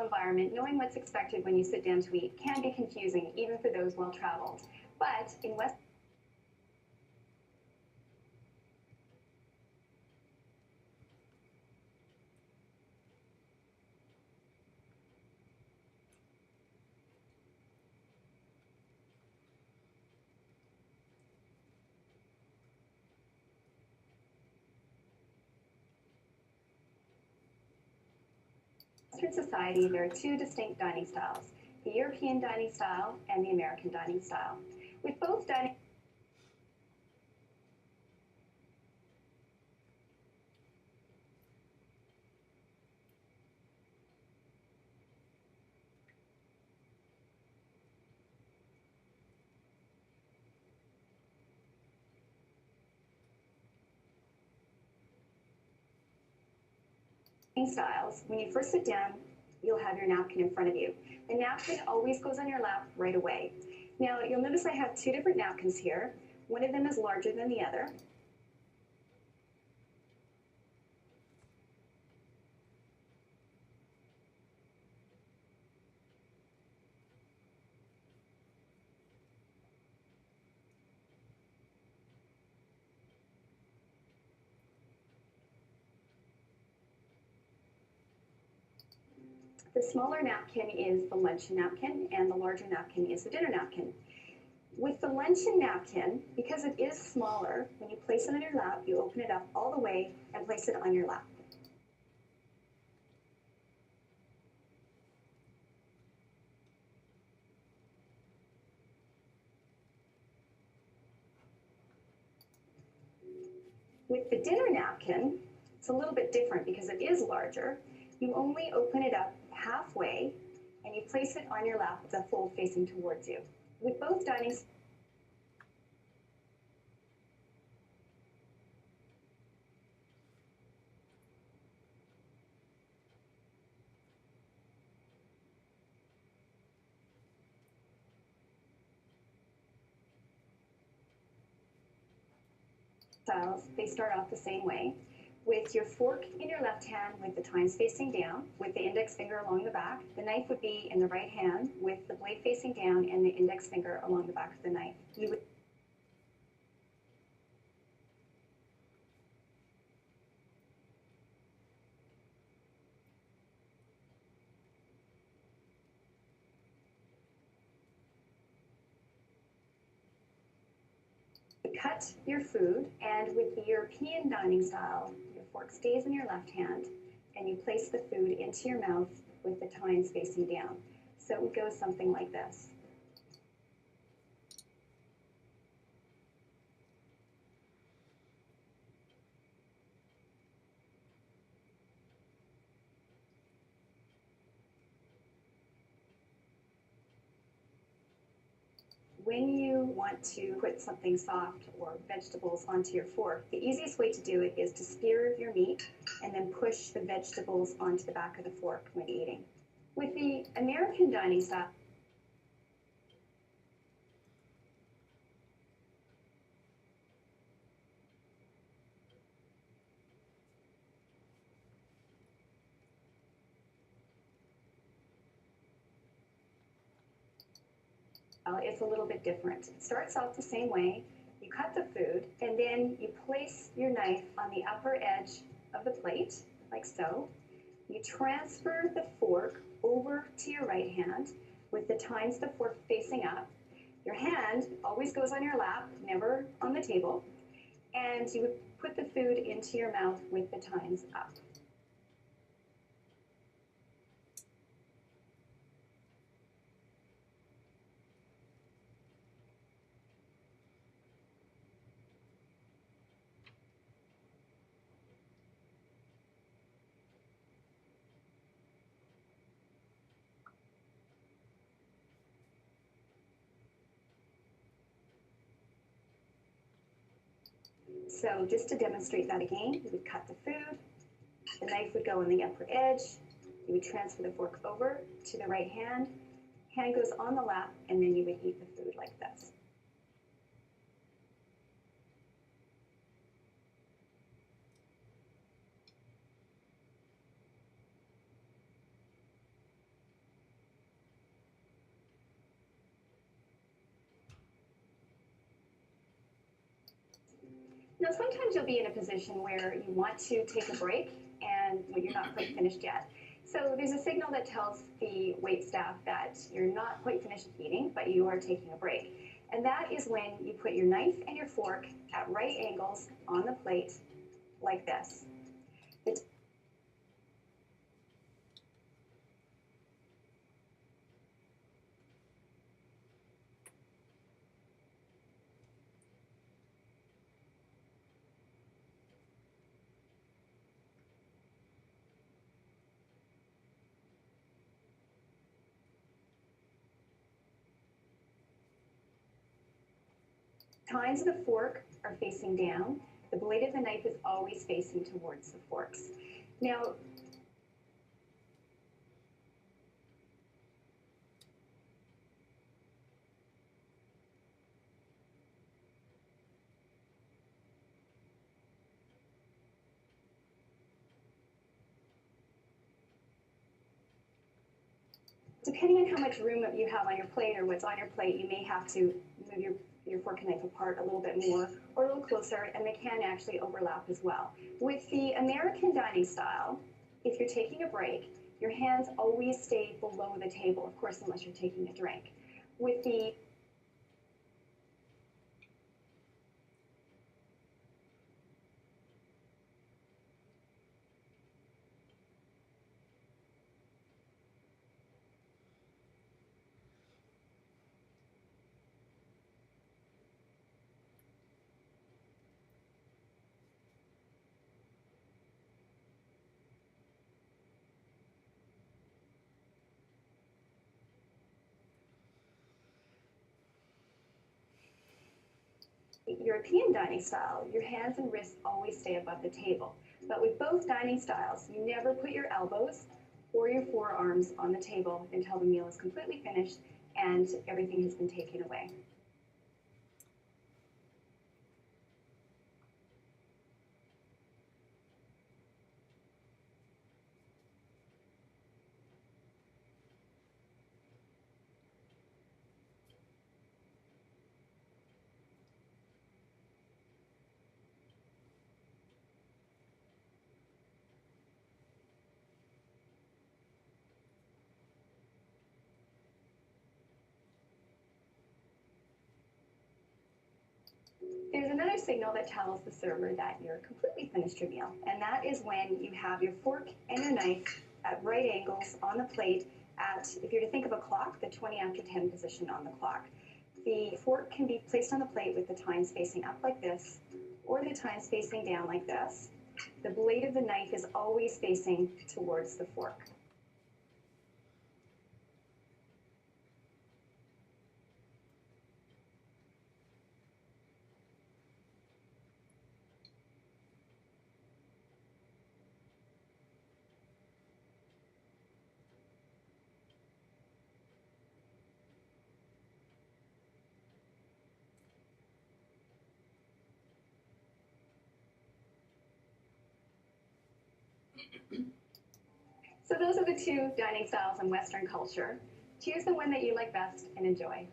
environment, knowing what's expected when you sit down to eat can be confusing, even for those well-traveled. But in Western society, there are two distinct dining styles, the European dining style and the American dining style. With both dining styles, when you first sit down, you'll have your napkin in front of you. The napkin always goes on your lap right away. Now, you'll notice I have two different napkins here. One of them is larger than the other. The smaller napkin is the luncheon napkin, and the larger napkin is the dinner napkin. With the luncheon napkin, because it is smaller, when you place it on your lap, you open it up all the way and place it on your lap. With the dinner napkin, it's a little bit different because it is larger. You only open it up halfway and you place it on your lap with the fold facing towards you. With both dining styles, they start off the same way. With your fork in your left hand with the tines facing down, with the index finger along the back. The knife would be in the right hand with the blade facing down and the index finger along the back of the knife. You would cut your food, and with the European dining style, your fork stays in your left hand and you place the food into your mouth with the tines facing down. So it would go something like this. When you want to put something soft or vegetables onto your fork, the easiest way to do it is to spear your meat and then push the vegetables onto the back of the fork when eating. With the American dining style, it's a little bit different. It starts out the same way. You cut the food and then you place your knife on the upper edge of the plate, like so. You transfer the fork over to your right hand with the tines the fork facing up. Your hand always goes on your lap, never on the table. And you would put the food into your mouth with the tines up. So just to demonstrate that again, you would cut the food, the knife would go on the upper edge, you would transfer the fork over to the right hand, hand goes on the lap, and then you would eat the food like this. Now, sometimes you'll be in a position where you want to take a break and well, you're not quite finished yet. So there's a signal that tells the wait staff that you're not quite finished eating, but you are taking a break. And that is when you put your knife and your fork at right angles on the plate, like this. Tines of the fork are facing down. The blade of the knife is always facing towards the forks. Now, depending on how much room you have on your plate or what's on your plate, you may have to move your fork and knife apart a little bit more or a little closer, and they can actually overlap as well. With the American dining style, if you're taking a break, your hands always stay below the table, of course, unless you're taking a drink. With the European dining style, your hands and wrists always stay above the table. But with both dining styles, you never put your elbows or your forearms on the table until the meal is completely finished and everything has been taken away. There's another signal that tells the server that you're completely finished your meal, and that is when you have your fork and your knife at right angles on the plate at, if you're to think of a clock, the 20 after 10 position on the clock. The fork can be placed on the plate with the tines facing up like this, or the tines facing down like this. The blade of the knife is always facing towards the fork. So those are the two dining styles in Western culture. Choose the one that you like best and enjoy.